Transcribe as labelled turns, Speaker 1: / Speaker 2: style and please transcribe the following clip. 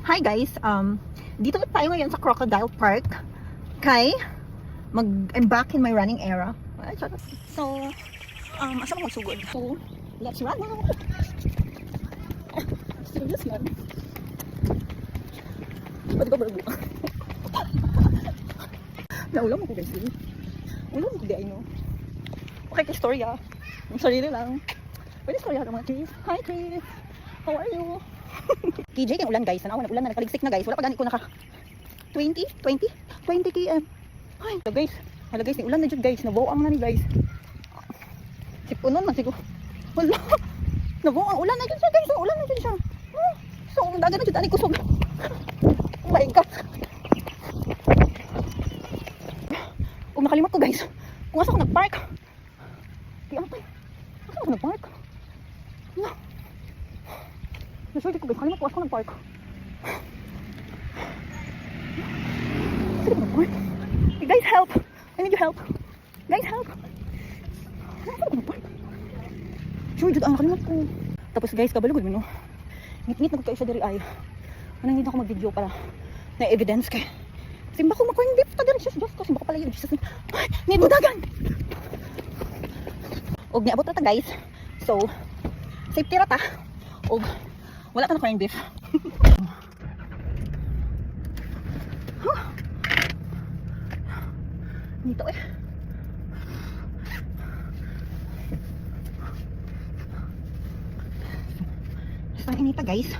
Speaker 1: Hi guys, dito na tayo ngayon sa Crocodile Park kay I'm back in my running era. So, asa mo magsugod? So, let's run now. Serious yan. Ba't ba barbo? Naulam ako guys. Ulam ko di ay no. Okay, kay story ang sarili lang. Pwede story ng mga Chris. Hi Chris, how are you? KJ kay ulan guys, tanaw na ulan na nagkaligsik na guys. Wala pa gani ko naka 20 km. Ay, hello guys, ni ulan na jud guys, nabuang na ni guys. Sipunon man siguro. Wala. Nabuang ulan na jud siya guys, ulan na jud siya. So, dagan na jud ani kusog. Oh my god. Ug nakalimot ko guys. Kung asa ko nagpark. Di ano pa. Asa ko nagpark? No. Nasorry ko guys, kalimot ko asa ko nagpark. Hey, guys, help! I need your help. Guys, help! Sure, jud nakalimot ko. Tapos guys, kabalugod mo no. Ngit-ngit na ko kayo sa diri ay. Manang hindi ako mag-video para na evidence kay. Simba ko makuha yung beef ta diri sis. Just ko simba ko pala yung Jesus. Ay, ni budagan. Og niabot ta guys. So, safety ra ta. Og wala ta na yung beef. Dito eh. Basta inita guys.